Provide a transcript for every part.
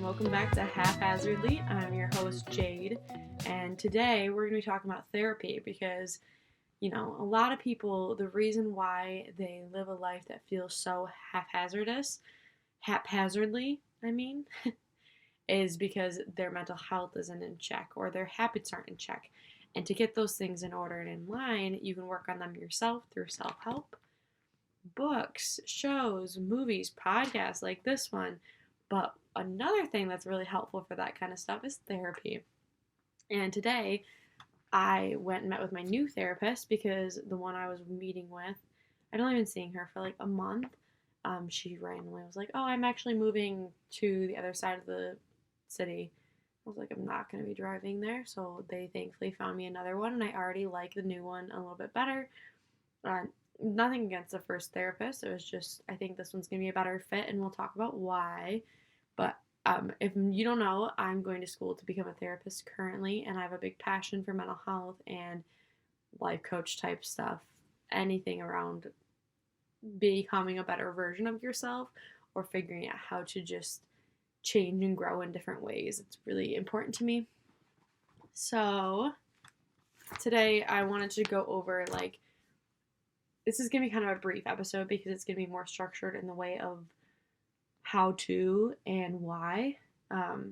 welcome back to Haphazardly. I'm your host, Jade, and today we're going to be talking about therapy because, a lot of people, the reason why they live a life that feels so haphazardly, is because their mental health isn't in check or their habits aren't in check. And to get those things in order and in line, you can work on them yourself through self-help, books, shows, movies, podcasts like this one. But another thing that's really helpful for that kind of stuff is therapy. And today, I went and met with my new therapist because the one I was meeting with, I'd only been seeing her for like a month. She randomly was like, "Oh, I'm actually moving to the other side of the city." I was like, "I'm not going to be driving there." So they thankfully found me another one, and I already like the new one a little bit better. Nothing against the first therapist. It was just, I think this one's going to be a better fit, and we'll talk about why. But if you don't know, I'm going to school to become a therapist currently, and I have a big passion for mental health and life coach type stuff. Anything around becoming a better version of yourself or figuring out how to just change and grow in different ways. It's really important to me. So today I wanted to go over this is going to be kind of a brief episode because it's going to be more structured in the way of how to and why.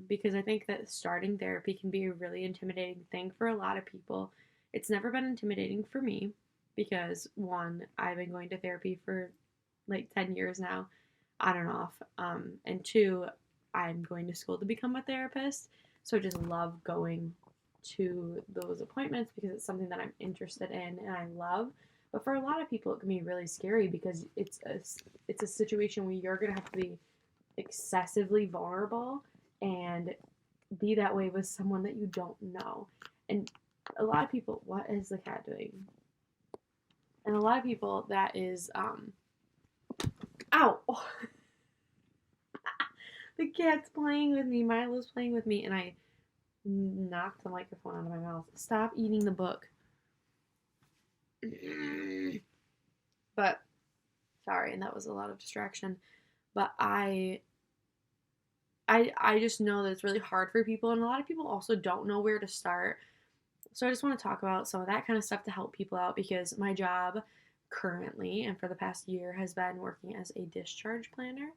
Because I think that starting therapy can be a really intimidating thing for a lot of people. It's never been intimidating for me because, one, I've been going to therapy for like 10 years now, on and off. And two, I'm going to school to become a therapist. So I just love going to those appointments because it's something that I'm interested in and I love. But for a lot of people, it can be really scary because it's a situation where you're going to have to be excessively vulnerable and be that way with someone that you don't know. And a lot of people, what is the cat doing? And a lot of people, that is, ow! The cat's playing with me, Milo's playing with me, and I knocked the microphone out of my mouth. Stop eating the book. But, sorry, and that was a lot of distraction. But I just know that it's really hard for people, and a lot of people also don't know where to start. So I just want to talk about some of that kind of stuff to help people out because my job currently and for the past year has been working as a discharge planner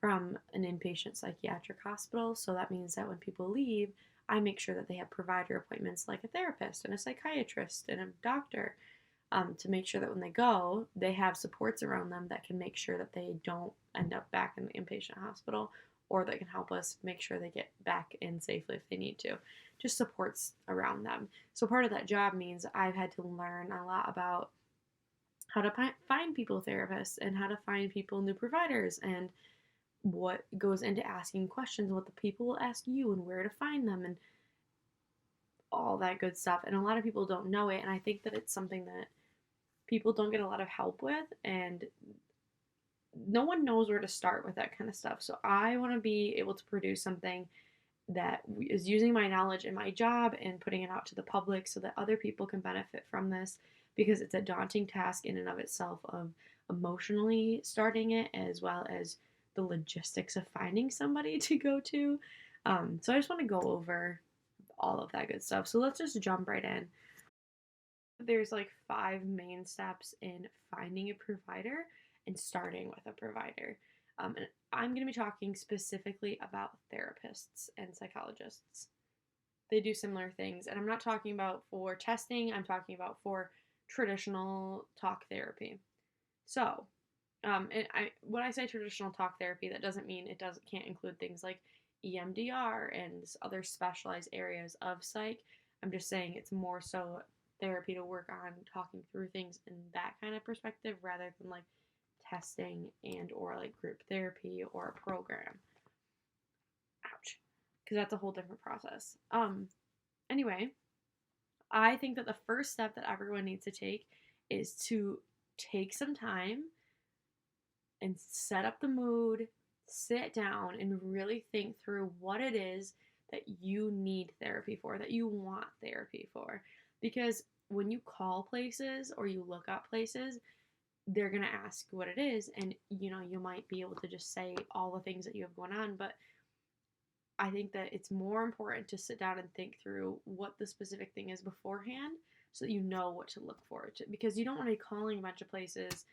from an inpatient psychiatric hospital. So that means that when people leave, I make sure that they have provider appointments like a therapist and a psychiatrist and a doctor to make sure that when they go, they have supports around them that can make sure that they don't end up back in the inpatient hospital or that can help us make sure they get back in safely if they need to. Just supports around them. So part of that job means I've had to learn a lot about how to find people therapists and how to find people new providers and what goes into asking questions, what the people will ask you and where to find them and all that good stuff. And a lot of people don't know it, and I think that it's something that people don't get a lot of help with, and no one knows where to start with that kind of stuff. So I want to be able to produce something that is using my knowledge in my job and putting it out to the public so that other people can benefit from this, because it's a daunting task in and of itself of emotionally starting it as well as the logistics of finding somebody to go to. So I just want to go over all of that good stuff. So let's just jump right in. There's 5 main steps in finding a provider and starting with a provider. And I'm going to be talking specifically about therapists and psychologists. They do similar things, and I'm not talking about for testing, I'm talking about for traditional talk therapy. So, when I say traditional talk therapy, that doesn't mean can't include things like EMDR and other specialized areas of psych. I'm just saying it's more so therapy to work on talking through things in that kind of perspective rather than testing and or group therapy or a program. Ouch. Because that's a whole different process. Anyway, I think that the first step that everyone needs to take is to take some time and set up the mood, sit down and really think through what it is that you need therapy for, that you want therapy for. Because when you call places or you look up places, they're going to ask what it is, and you might be able to just say all the things that you have going on, but I think that it's more important to sit down and think through what the specific thing is beforehand so that you know what to look forward to. Because you don't want to be calling a bunch of places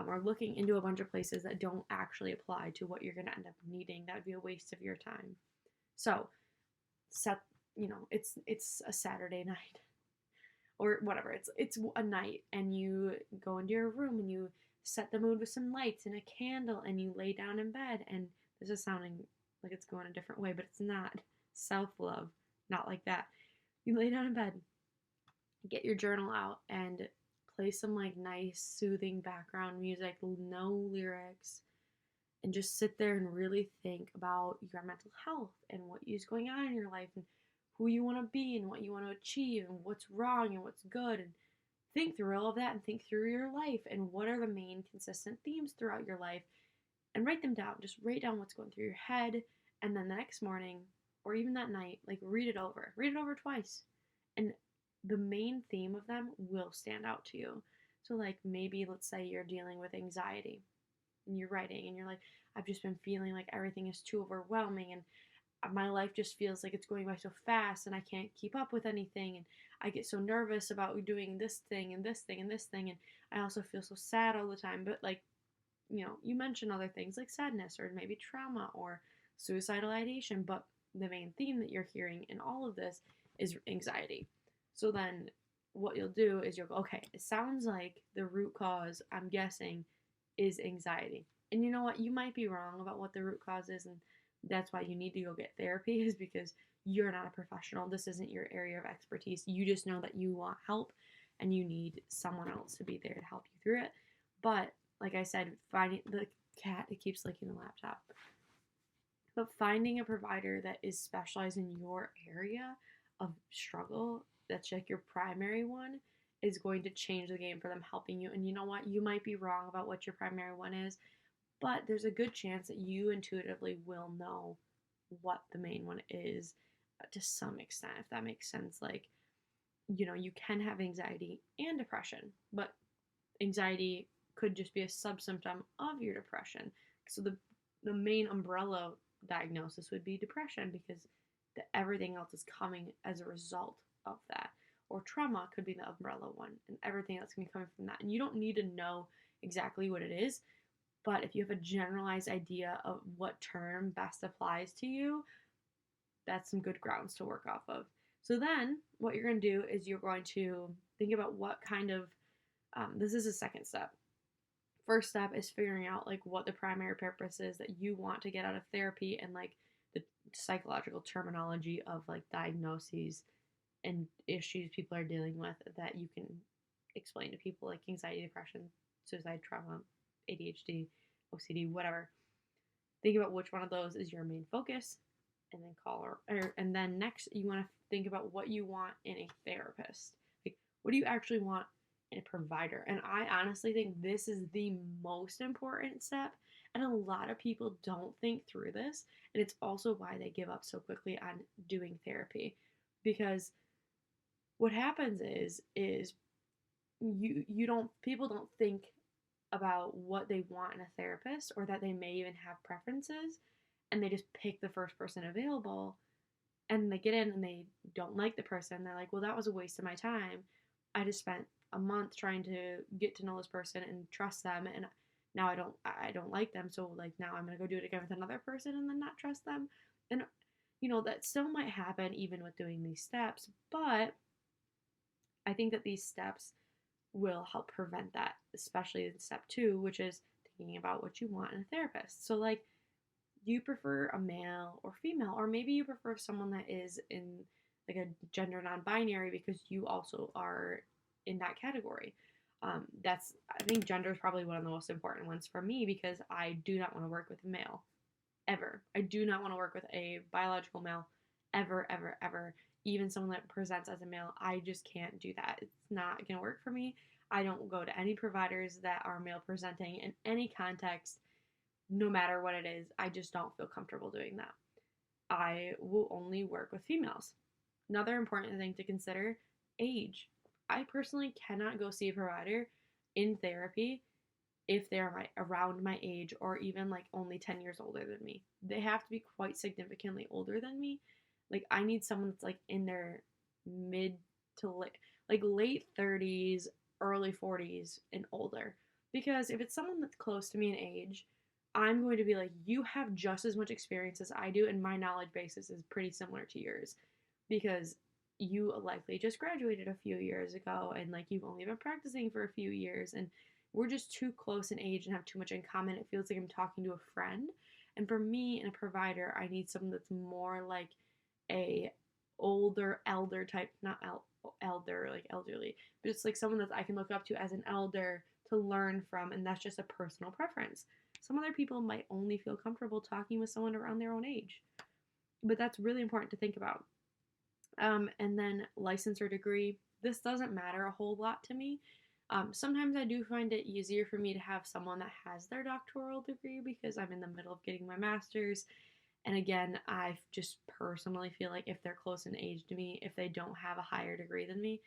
or looking into a bunch of places that don't actually apply to what you're going to end up needing. That would be a waste of your time. So, set, it's a Saturday night or whatever. It's a night, and you go into your room and you set the mood with some lights and a candle, and you lay down in bed. And this is sounding like it's going a different way, but it's not. Self-love, not like that. You lay down in bed, get your journal out, and play some like nice soothing background music, no lyrics, and just sit there and really think about your mental health and what is going on in your life and who you want to be and what you want to achieve and what's wrong and what's good, and think through all of that and think through your life and what are the main consistent themes throughout your life, and write them down. Just write down what's going through your head, and then the next morning or even that night, like read it over twice, and the main theme of them will stand out to you. So like maybe let's say you're dealing with anxiety and you're writing and you're like, I've just been feeling like everything is too overwhelming, and my life just feels like it's going by so fast and I can't keep up with anything, and I get so nervous about doing this thing and this thing and this thing, and I also feel so sad all the time. But like, you mention other things like sadness or maybe trauma or suicidal ideation, but the main theme that you're hearing in all of this is anxiety. So then what you'll do is you'll go, okay, it sounds like the root cause, I'm guessing, is anxiety. And you know what? You might be wrong about what the root cause is, and that's why you need to go get therapy, is because you're not a professional. This isn't your area of expertise. You just know that you want help and you need someone else to be there to help you through it. But like I said, finding the cat, it keeps licking the laptop. But finding a provider that is specialized in your area of struggle, that's like your primary one, is going to change the game for them helping you. And you know what? You might be wrong about what your primary one is, but there's a good chance that you intuitively will know what the main one is to some extent, if that makes sense. Like, you can have anxiety and depression, but anxiety could just be a subsymptom of your depression. So the main umbrella diagnosis would be depression, because everything else is coming as a result of that. Or trauma could be the umbrella one, and everything else can be coming from that. And you don't need to know exactly what it is, but if you have a generalized idea of what term best applies to you, that's some good grounds to work off of. So then what you're going to do is you're going to think about what kind of, this is a second step. First step is figuring out like what the primary purpose is that you want to get out of therapy, and like the psychological terminology of like diagnoses and issues people are dealing with that you can explain to people, like anxiety, depression, suicide, trauma, ADHD, OCD, whatever. Think about which one of those is your main focus, and then and then next you want to think about what you want in a therapist. Like, what do you actually want in a provider? And I honestly think this is the most important step, and a lot of people don't think through this, and it's also why they give up so quickly on doing therapy. Because what happens is people don't think about what they want in a therapist, or that they may even have preferences, and they just pick the first person available, and they get in and they don't like the person. They're like, well, that was a waste of my time. I just spent a month trying to get to know this person and trust them, and now I don't like them, so like now I'm gonna go do it again with another person and then not trust them. And that still might happen even with doing these steps, but I think that these steps will help prevent that, especially in step 2, which is thinking about what you want in a therapist. So like, do you prefer a male or female, or maybe you prefer someone that is in like a gender non-binary because you also are in that category. I think gender is probably one of the most important ones for me, because I do not want to work with a male ever. I do not want to work with a biological male ever, ever, ever. Even someone that presents as a male, I just can't do that. It's not going to work for me. I don't go to any providers that are male presenting in any context, no matter what it is. I just don't feel comfortable doing that. I will only work with females. Another important thing to consider, age. I personally cannot go see a provider in therapy if they're around my age or even like only 10 years older than me. They have to be quite significantly older than me. Like I need someone that's like in their mid to late 30s, early 40s and older. Because if it's someone that's close to me in age, I'm going to be like, you have just as much experience as I do, and my knowledge basis is pretty similar to yours. Because you likely just graduated a few years ago and like you've only been practicing for a few years, and we're just too close in age and have too much in common. It feels like I'm talking to a friend. And for me and a provider, I need someone that's more like a older elder type, not elder like elderly, but it's like someone that I can look up to as an elder to learn from, and that's just a personal preference. Some other people might only feel comfortable talking with someone around their own age, but that's really important to think about. And then license or degree. This doesn't matter a whole lot to me. Sometimes I do find it easier for me to have someone that has their doctoral degree because I'm in the middle of getting my master's. And again, I just personally feel like if they're close in age to me, if they don't have a higher degree than me,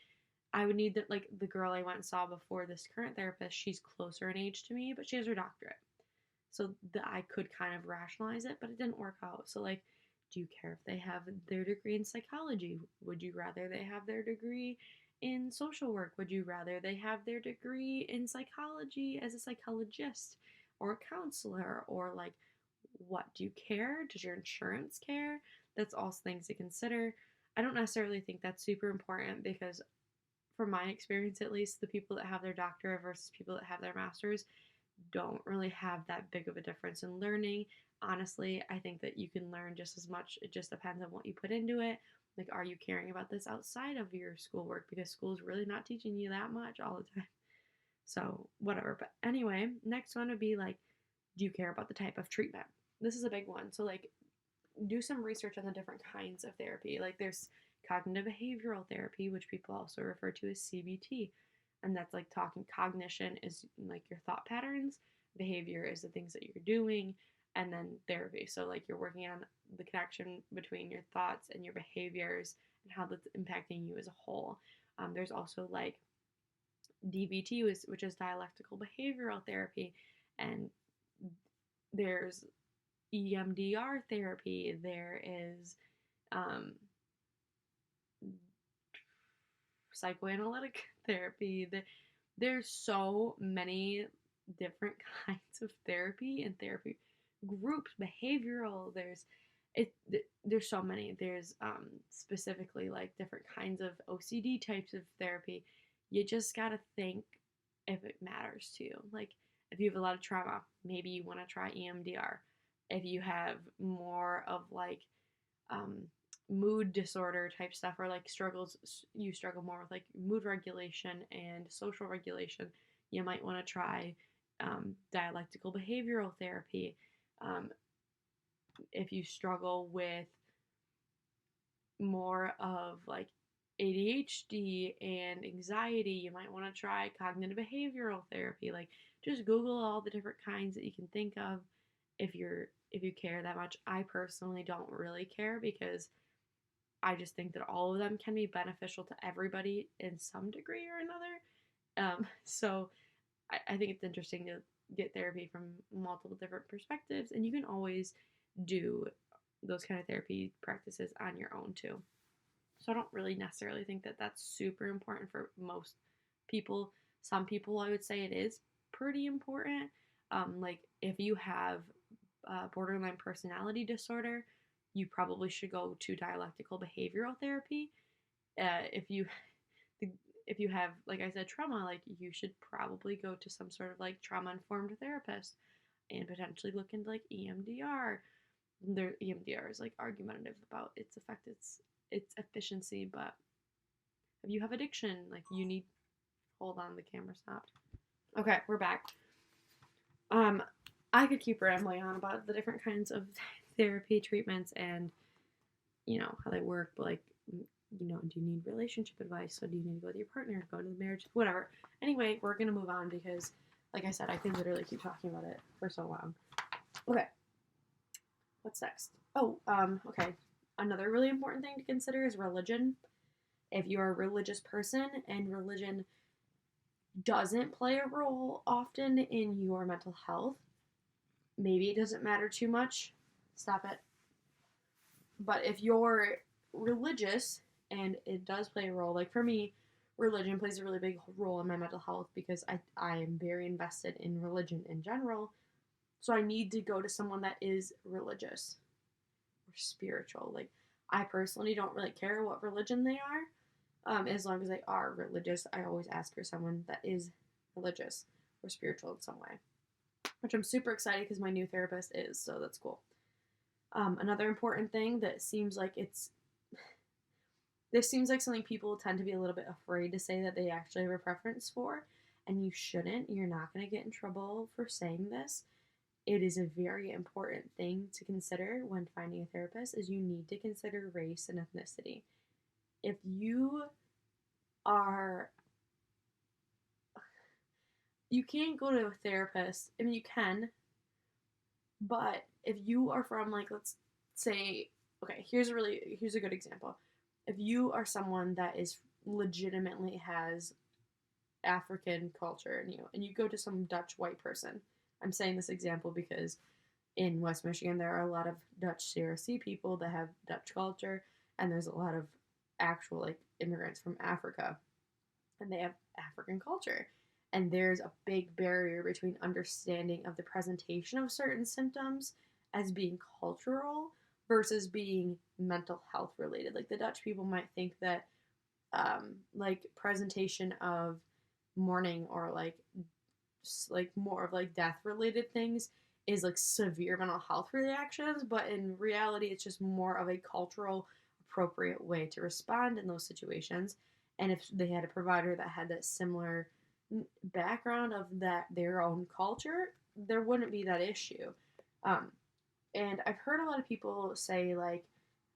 I would need that. Like the girl I went and saw before this current therapist, she's closer in age to me, but she has her doctorate. So that I could kind of rationalize it, but it didn't work out. So like, do you care if they have their degree in psychology? Would you rather they have their degree in social work? Would you rather they have their degree in psychology as a psychologist or a counselor? Or like, what do you care? Does your insurance care? That's all things to consider. I don't necessarily think that's super important because, from my experience at least, the people that have their doctorate versus people that have their master's don't really have that big of a difference in learning. Honestly, I think that you can learn just as much. It just depends on what you put into it. Like, are you caring about this outside of your schoolwork? Because school's really not teaching you that much all the time. So, whatever. But anyway, next one would be like, do you care about the type of treatment? This is a big one. So, like, do some research on the different kinds of therapy. Like, there's cognitive behavioral therapy, which people also refer to as CBT. And that's like talking. Cognition is like your thought patterns, behavior is the things that you're doing, and then therapy. So, like, you're working on the connection between your thoughts and your behaviors and how that's impacting you as a whole. There's also like DBT, which is dialectical behavioral therapy, and there's EMDR therapy. There is psychoanalytic therapy. There's so many different kinds of therapy and therapy groups, behavioral. There's so many. There's specifically like different kinds of OCD types of therapy. You just gotta think if it matters to you. Like if you have a lot of trauma, maybe you want to try EMDR. If you have more of like mood disorder type stuff, or like you struggle more with like mood regulation and social regulation, you might want to try dialectical behavioral therapy. If you struggle with more of like ADHD and anxiety, you might want to try cognitive behavioral therapy. Like just Google all the different kinds that you can think of if you care that much. I personally don't really care because I just think that all of them can be beneficial to everybody in some degree or another. So I think it's interesting to get therapy from multiple different perspectives, and you can always do those kind of therapy practices on your own too. So I don't really necessarily think that that's super important for most people. Some people, I would say it is pretty important. Like if you have borderline personality disorder, you probably should go to dialectical behavioral therapy. If you have, like I said, trauma, like you should probably go to some sort of like trauma informed therapist and potentially look into like EMDR. EMDR is like argumentative about its effect, its efficiency, but if you have addiction, like you need, hold on, the camera stopped. Okay, we're back. I could keep rambling on about the different kinds of therapy treatments and how they work, but like do you need relationship advice? So do you need to go with your partner, go to the marriage, whatever. Anyway, we're gonna move on because, like I said, I can literally keep talking about it for so long. Okay, what's next? Okay. Another really important thing to consider is religion. If you're a religious person and religion doesn't play a role often in your mental health, maybe it doesn't matter too much. Stop it. But if you're religious and it does play a role, like for me, religion plays a really big role in my mental health because I am very invested in religion in general. So I need to go to someone that is religious or spiritual. Like, I personally don't really care what religion they are. As long as they are religious, I always ask for someone that is religious or spiritual in some way, which I'm super excited because my new therapist is, so that's cool. Another important thing that seems like this seems like something people tend to be a little bit afraid to say that they actually have a preference for, and you shouldn't. You're not going to get in trouble for saying this. It is a very important thing to consider when finding a therapist is you need to consider race and ethnicity. If you are you can't go to a therapist. I mean, you can, but if you are from, like, let's say, okay, here's a good example. If you are someone that is legitimately has African culture in you, and you go to some Dutch white person, I'm saying this example because in West Michigan there are a lot of Dutch CRC people that have Dutch culture, and there's a lot of actual like immigrants from Africa, and they have African culture. And there's a big barrier between understanding of the presentation of certain symptoms as being cultural versus being mental health related. Like, the Dutch people might think that like presentation of mourning or like more of like death related things is like severe mental health reactions, but in reality it's just more of a cultural appropriate way to respond in those situations. And if they had a provider that had that similar background of that their own culture, there wouldn't be that issue. um, and I've heard a lot of people say, like,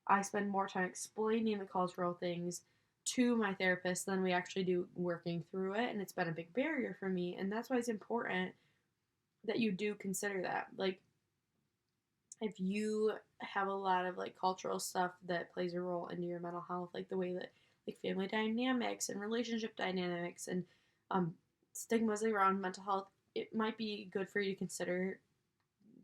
I spend more time explaining the cultural things to my therapist than we actually do working through it, and it's been a big barrier for me. And that's why it's important that you do consider that. Like, if you have a lot of like cultural stuff that plays a role into your mental health, like the way that like family dynamics and relationship dynamics and um, stigmas around mental health, it might be good for you to consider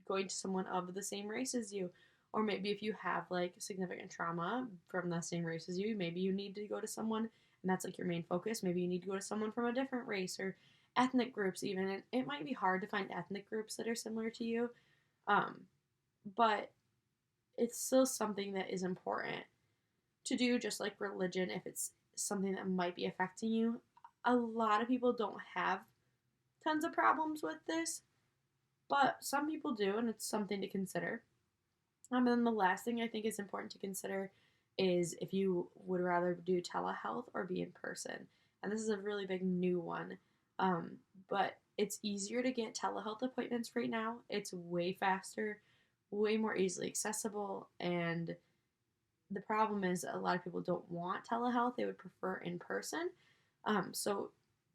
going to someone of the same race as you. Or maybe if you have like significant trauma from the same race as you, maybe you need to go to someone, and that's like your main focus. Maybe you need to go to someone from a different race or ethnic groups even. And it might be hard to find ethnic groups that are similar to you. Um, but it's still something that is important to do, just like religion, if it's something that might be affecting you. A lot of people don't have tons of problems with this, but some people do, and it's something to consider. And then the last thing I think is important to consider is if you would rather do telehealth or be in person. And this is a really big new one. But it's easier to get telehealth appointments right now. It's way faster, way more easily accessible. And the problem is a lot of people don't want telehealth. They would prefer in person. So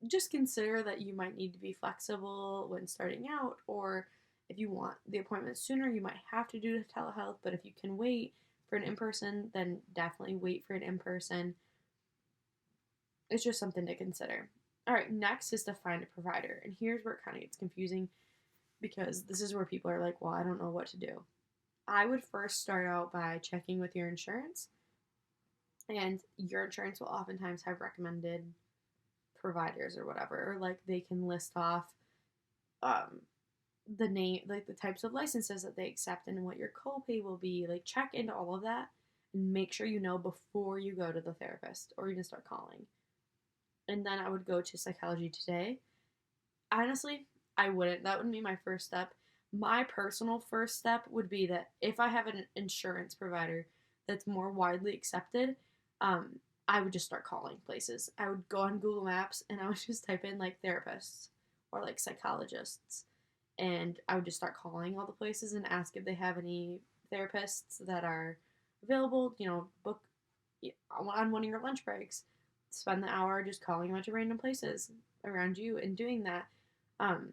just consider that you might need to be flexible when starting out, or if you want the appointment sooner, you might have to do telehealth. But if you can wait for an in-person, then definitely wait for an in-person. It's just something to consider. All right, next is to find a provider. And here's where it kind of gets confusing, because this is where people are like, well, I don't know what to do. I would first start out by checking with your insurance. And your insurance will oftentimes have recommended providers or whatever. Or like they can list off um, the name, like the types of licenses that they accept and what your copay will be. Like, check into all of that and make sure you know before you go to the therapist or even start calling. And then I would go to Psychology Today. Honestly, I wouldn't. That wouldn't be my first step. My personal first step would be that if I have an insurance provider that's more widely accepted, I would just start calling places. I would go on Google Maps and I would just type in like therapists or like psychologists, and I would just start calling all the places and ask if they have any therapists that are available. Book on one of your lunch breaks. Spend the hour just calling a bunch of random places around you and doing that. Um,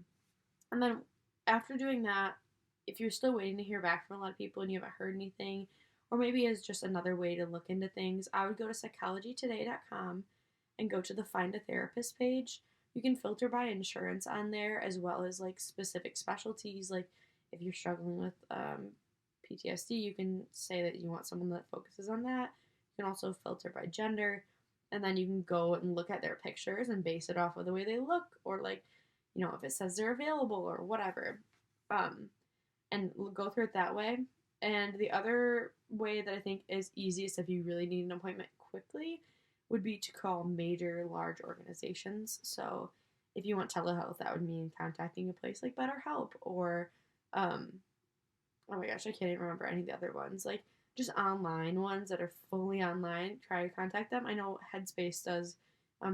and then after doing that, if you're still waiting to hear back from a lot of people and you haven't heard anything, or maybe as just another way to look into things, I would go to psychologytoday.com and go to the Find a Therapist page. You can filter by insurance on there as well as like specific specialties. Like if you're struggling with PTSD, you can say that you want someone that focuses on that. You can also filter by gender, and then you can go and look at their pictures and base it off of the way they look, or like, if it says they're available or whatever, um, and go through it that way. And the other way that I think is easiest if you really need an appointment quickly would be to call major, large organizations. So if you want telehealth, that would mean contacting a place like BetterHelp or, um, oh my gosh, I can't even remember any of the other ones. Like just online ones that are fully online. Try to contact them. I know Headspace does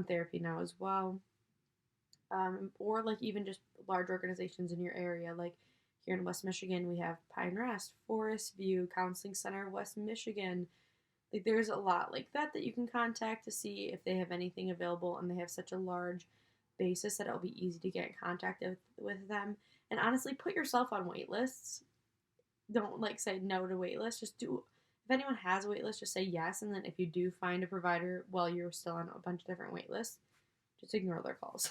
therapy now as well. Or like even just large organizations in your area. Like here in West Michigan, we have Pine Rest, Forest View, Counseling Center of West Michigan. Like there's a lot like that you can contact to see if they have anything available, and they have such a large basis that it'll be easy to get in contact with them. And honestly, put yourself on wait lists. Don't like say no to wait lists. Just do, if anyone has a wait list, just say yes, and then if you do find a provider while you're still on a bunch of different wait lists, just ignore their calls.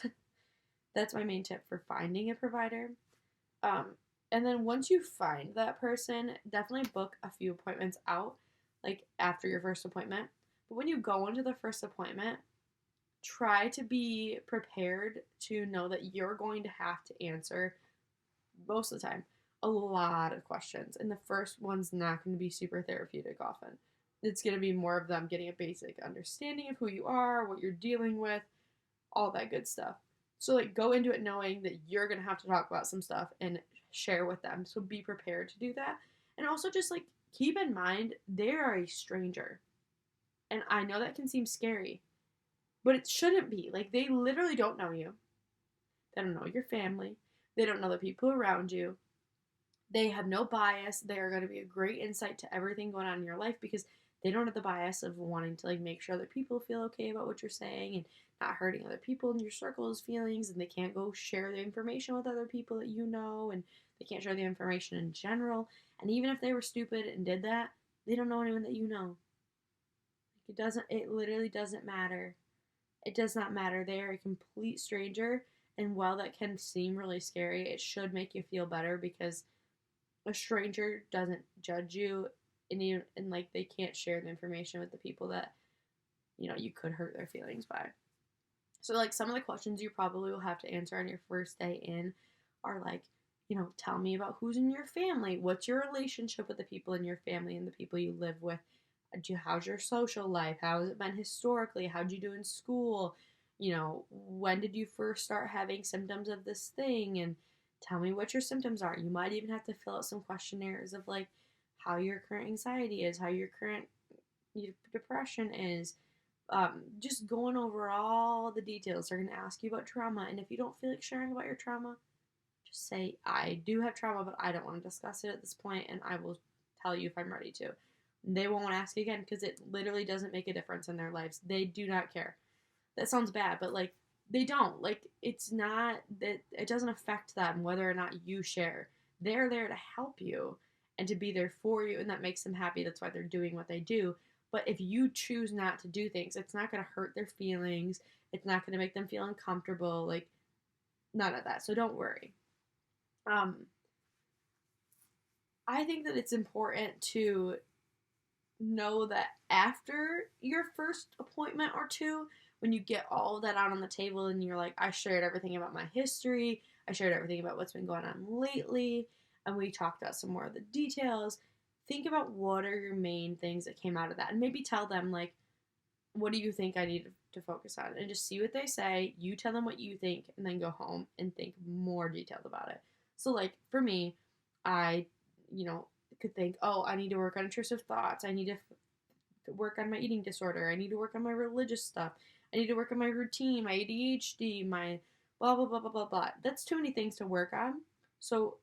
That's my main tip for finding a provider. Um, and then once you find that person, definitely book a few appointments out, like after your first appointment. But when you go into the first appointment, try to be prepared to know that you're going to have to answer, most of the time, a lot of questions. And the first one's not going to be super therapeutic often. It's going to be more of them getting a basic understanding of who you are, what you're dealing with, all that good stuff. So like go into it knowing that you're going to have to talk about some stuff and share with them. So be prepared to do that. And also just like keep in mind they are a stranger. And I know that can seem scary, but it shouldn't be. Like they literally don't know you. They don't know your family. They don't know the people around you. They have no bias. They are going to be a great insight to everything going on in your life because they don't have the bias of wanting to like make sure other people feel okay about what you're saying and not hurting other people in your circle's feelings, and they can't go share the information with other people that you know, and they can't share the information in general. And even if they were stupid and did that, they don't know anyone that you know. It literally doesn't matter. It does not matter. They are a complete stranger, and while that can seem really scary, it should make you feel better because a stranger doesn't judge you, and like they can't share the information with the people that you could hurt their feelings by. So like some of the questions you probably will have to answer on your first day in are like, tell me about who's in your family. What's your relationship with the people in your family and the people you live with? How's your social life? How has it been historically? How'd you do in school? When did you first start having symptoms of this thing? And tell me what your symptoms are. You might even have to fill out some questionnaires of like how your current anxiety is, how your current depression is. Just going over all the details. They're going to ask you about trauma. And if you don't feel like sharing about your trauma, just say, I do have trauma, but I don't want to discuss it at this point, and I will tell you if I'm ready to. They won't ask again because it literally doesn't make a difference in their lives. They do not care. That sounds bad, but like they don't. Like it's not that it doesn't affect them whether or not you share. They're there to help you and to be there for you, and that makes them happy. That's why they're doing what they do. But if you choose not to do things, it's not going to hurt their feelings. It's not going to make them feel uncomfortable. Like none of that. So don't worry. I think that it's important to know that after your first appointment or two, when you get all of that out on the table and you're like, I shared everything about my history, I shared everything about what's been going on lately, and we talked about some more of the details, think about what are your main things that came out of that, and maybe tell them, like, what do you think I need to focus on? And just see what they say. You tell them what you think, and then go home and think more detailed about it. So, like, for me, I, could think, oh, I need to work on intrusive thoughts. I need to work on my eating disorder. I need to work on my religious stuff. I need to work on my routine, my ADHD, my blah, blah, blah, blah, blah, blah. That's too many things to work on. So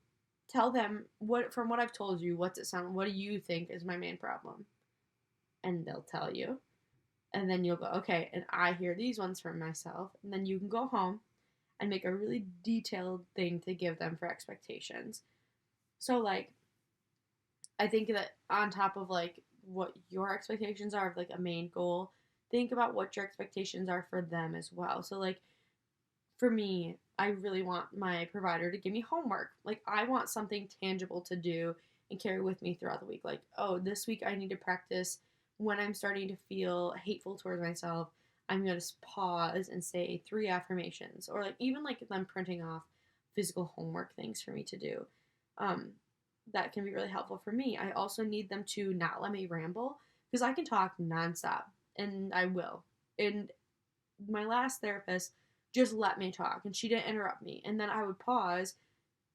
tell them, from what I've told you, what's it sound? What do you think is my main problem? And they'll tell you. And then you'll go, okay, and I hear these ones from myself. And then you can go home and make a really detailed thing to give them for expectations. So, like, I think that on top of, like, what your expectations are of, like, a main goal, think about what your expectations are for them as well. So, like, for me, I really want my provider to give me homework. Like, I want something tangible to do and carry with me throughout the week. Like, oh, this week I need to practice when I'm starting to feel hateful towards myself. I'm going to pause and say 3 affirmations, or like even like them printing off physical homework things for me to do. Um, that can be really helpful for me. I also need them to not let me ramble because I can talk nonstop, and I will. And my last therapist just let me talk, and she didn't interrupt me. And then I would pause,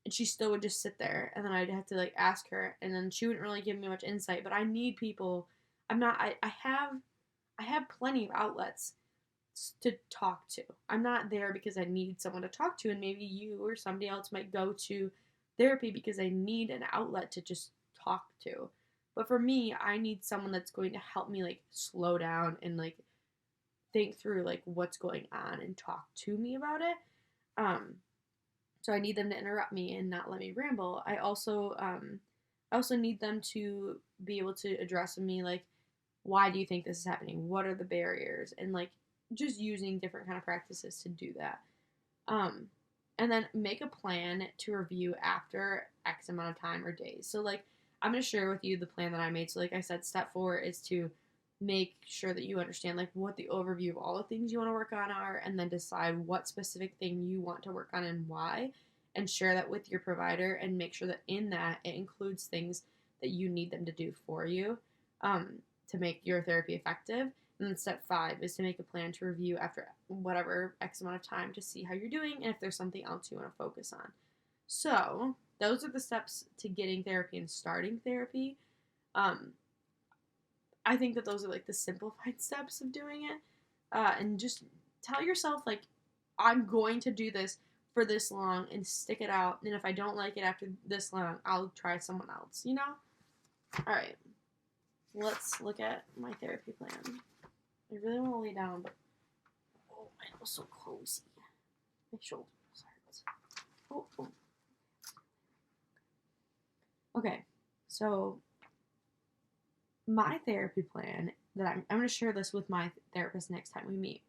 and she still would just sit there, and then I'd have to like ask her, and then she wouldn't really give me much insight. But I need people. I'm not. I have plenty of outlets to talk to. I'm not there because I need someone to talk to, and maybe you or somebody else might go to therapy because I need an outlet to just talk to. But for me, I need someone that's going to help me like slow down and like think through like what's going on and talk to me about it. Um, so I need them to interrupt me and not let me ramble. I also need them to be able to address with me like, why do you think this is happening? What are the barriers? And like just using different kind of practices to do that. Um, and then make a plan to review after X amount of time or days. So like I'm gonna share with you the plan that I made. So like I said, step 4 is to make sure that you understand like what the overview of all the things you want to work on are, and then decide what specific thing you want to work on and why, and share that with your provider, and make sure that in that it includes things that you need them to do for you, um, to make your therapy effective. And then step 5 is to make a plan to review after whatever X amount of time to see how you're doing and if there's something else you want to focus on. So those are the steps to getting therapy and starting therapy. Um, I think that those are like the simplified steps of doing it. And just tell yourself, like, I'm going to do this for this long and stick it out. And if I don't like it after this long, I'll try someone else, you know? All right. Let's look at my therapy plan. I really want to lay down, but oh, my nail's so cozy. My shoulders hurt. Oh. Okay. So my therapy plan that I'm going to share this with my therapist next time we meet,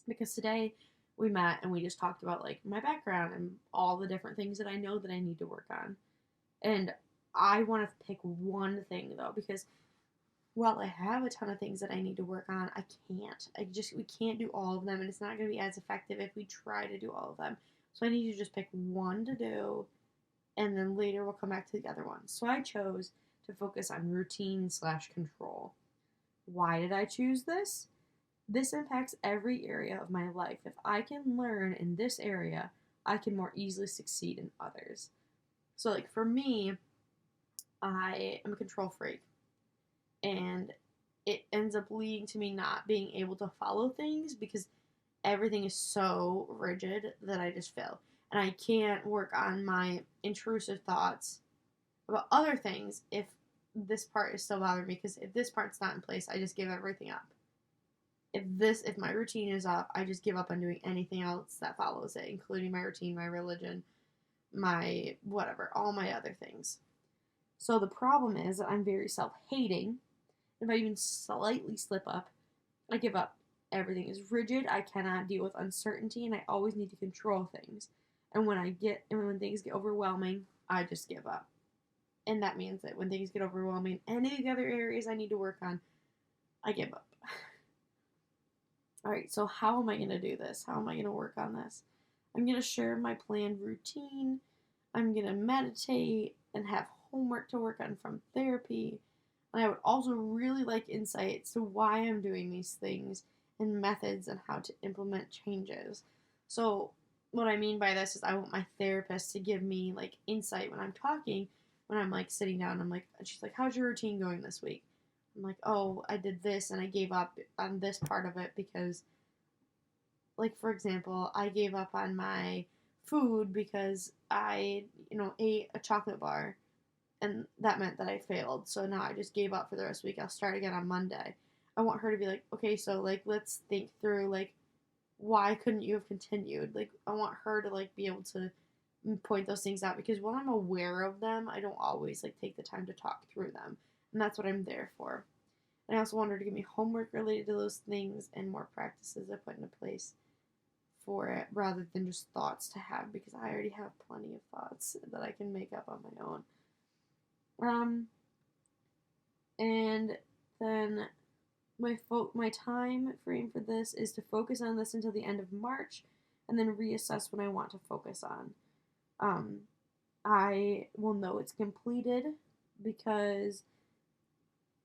because today we met and we just talked about like my background and all the different things that I know that I need to work on. And I want to pick one thing though, because while I have a ton of things that I need to work on, we can't do all of them, and it's not going to be as effective if we try to do all of them. So I need to just pick one to do, and then later we'll come back to the other one. So I chose to focus on routine/control. Why did I choose this? This impacts every area of my life. If I can learn in this area, I can more easily succeed in others. So like for me, I am a control freak, and it ends up leading to me not being able to follow things because everything is so rigid that I just fail. And I can't work on my intrusive thoughts about other things if this part is still bothering me, because if this part's not in place, I just give everything up. If my routine is off, I just give up on doing anything else that follows it, including my routine, my religion, my whatever, all my other things. So the problem is that I'm very self-hating. If I even slightly slip up, I give up. Everything is rigid. I cannot deal with uncertainty, and I always need to control things. And when things get overwhelming, I just give up. And that means that when things get overwhelming, any of the other areas I need to work on, I give up. All right, so how am I going to do this? How am I going to work on this? I'm going to share my planned routine. I'm going to meditate and have homework to work on from therapy. And I would also really like insights to why I'm doing these things and methods and how to implement changes. So what I mean by this is I want my therapist to give me like insight when I'm talking, when I'm like sitting down. I'm like, and she's like, how's your routine going this week? I'm like, oh, I did this and I gave up on this part of it because, like, for example, I gave up on my food because I, ate a chocolate bar, and that meant that I failed. So now I just gave up for the rest of the week. I'll start again on Monday. I want her to be like, okay, so like let's think through like why couldn't you have continued? Like I want her to like be able to point those things out, because when I'm aware of them, I don't always like take the time to talk through them. And that's what I'm there for. And I also want her to give me homework related to those things and more practices I put into place for it rather than just thoughts to have, because I already have plenty of thoughts that I can make up on my own. And then my time frame for this is to focus on this until the end of March, and then reassess what I want to focus on. I will know it's completed because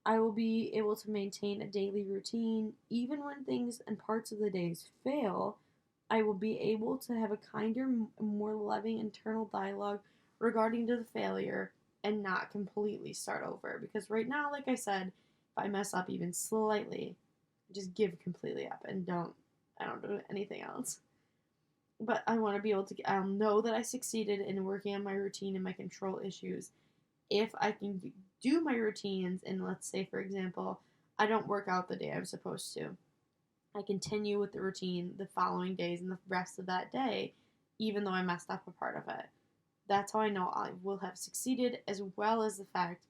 I will be able to maintain a daily routine. Even when things and parts of the days fail, I will be able to have a kinder, more loving internal dialogue regarding to the failure and not completely start over. Because right now, like I said, if I mess up even slightly, I just give completely up and I don't do anything else. But I want to be able to, I'll know that I succeeded in working on my routine and my control issues. If I can do my routines, and let's say, for example, I don't work out the day I'm supposed to, I continue with the routine the following days and the rest of that day, even though I messed up a part of it. That's how I know I will have succeeded, as well as the fact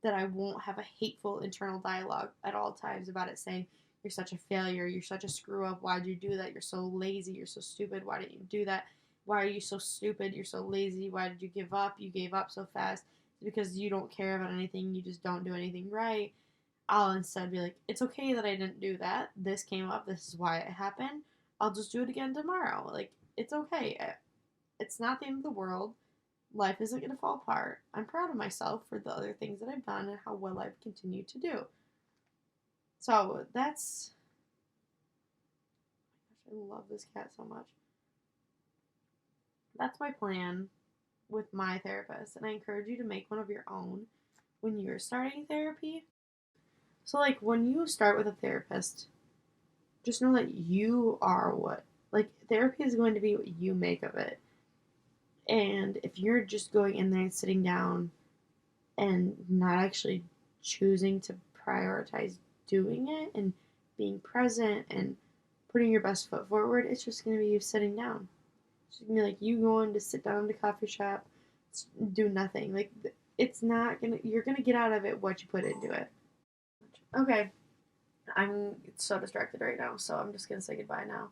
that I won't have a hateful internal dialogue at all times about it, saying, you're such a failure, you're such a screw up, why'd you do that, you're so lazy, you're so stupid, why didn't you do that, why are you so stupid, you're so lazy, why did you give up, you gave up so fast, it's because you don't care about anything, you just don't do anything right. I'll instead be like, it's okay that I didn't do that, this came up, this is why it happened, I'll just do it again tomorrow. Like, it's okay, it's not the end of the world, life isn't going to fall apart. I'm proud of myself for the other things that I've done and how well I've continued to do. So that's, I love this cat so much. That's my plan with my therapist, and I encourage you to make one of your own when you're starting therapy. So, like, when you start with a therapist, just know that you are what, like, therapy is going to be what you make of it. And if you're just going in there and sitting down and not actually choosing to prioritize doing it and being present and putting your best foot forward, it's just going to be you sitting down. It's going to be like you going to sit down at a coffee shop, do nothing. Like, it's not going to, you're going to get out of it what you put into it. Okay, I'm so distracted right now, so I'm just going to say goodbye now.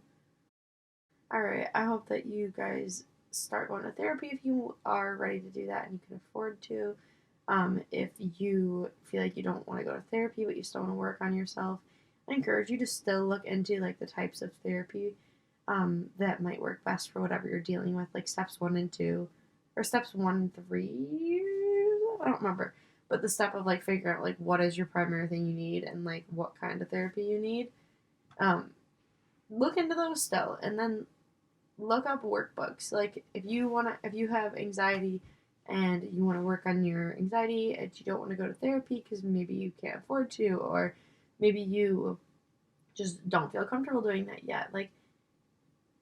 Alright, I hope that you guys start going to therapy if you are ready to do that and you can afford to. If you feel like you don't want to go to therapy but you still want to work on yourself, I encourage you to still look into like the types of therapy that might work best for whatever you're dealing with, like steps 1 and 2, or steps 1 and 3. I don't remember, but the step of like figuring out like what is your primary thing you need and like what kind of therapy you need. Look into those still, and then look up workbooks. Like if you have anxiety and you want to work on your anxiety and you don't want to go to therapy because maybe you can't afford to, or maybe you just don't feel comfortable doing that yet, like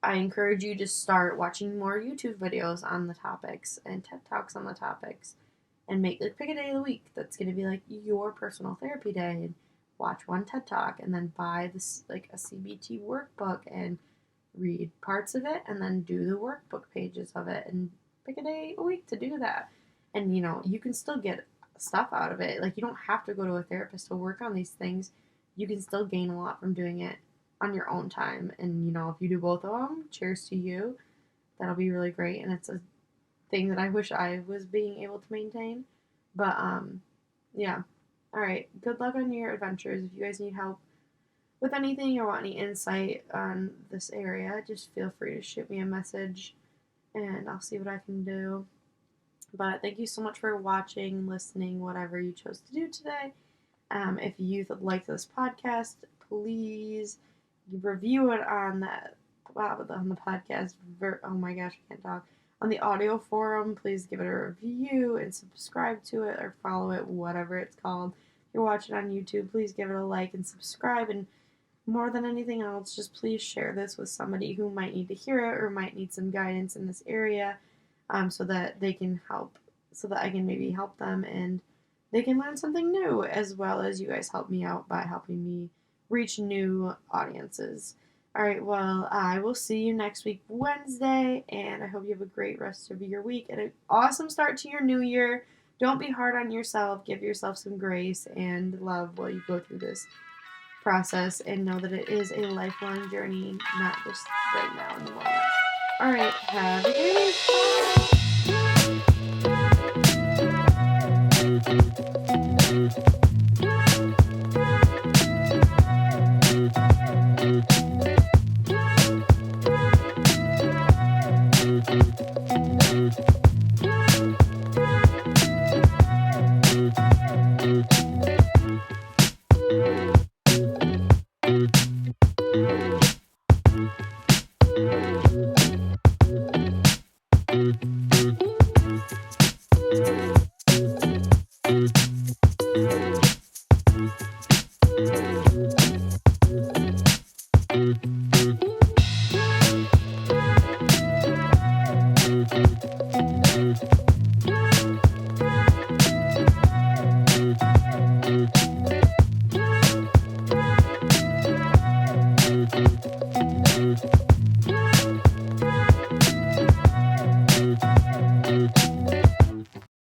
I encourage you to start watching more YouTube videos on the topics and TED Talks on the topics, and pick a day of the week that's going to be like your personal therapy day, and watch one TED Talk and then buy this like a CBT workbook and read parts of it and then do the workbook pages of it, and pick a day a week to do that. And you can still get stuff out of it. Like, you don't have to go to a therapist to work on these things. You can still gain a lot from doing it on your own time. And if you do both of them, cheers to you. That'll be really great. And it's a thing that I wish I was being able to maintain. But yeah. All right. Good luck on your adventures. If you guys need help with anything or want any insight on this area, just feel free to shoot me a message and I'll see what I can do. But thank you so much for watching, listening, whatever you chose to do today. If you like this podcast, please review it on the podcast. Oh my gosh, I can't talk. On the audio forum, please give it a review and subscribe to it or follow it, whatever it's called. If you're watching on YouTube, please give it a like and subscribe. And more than anything else, just please share this with somebody who might need to hear it or might need some guidance in this area, so that they can help, so that I can maybe help them and they can learn something new, as well as you guys help me out by helping me reach new audiences. Alright, well, I will see you next week, Wednesday, and I hope you have a great rest of your week and an awesome start to your new year. Don't be hard on yourself. Give yourself some grace and love while you go through this process and know that it is a lifelong journey, not just right now in the moment. All right, have a good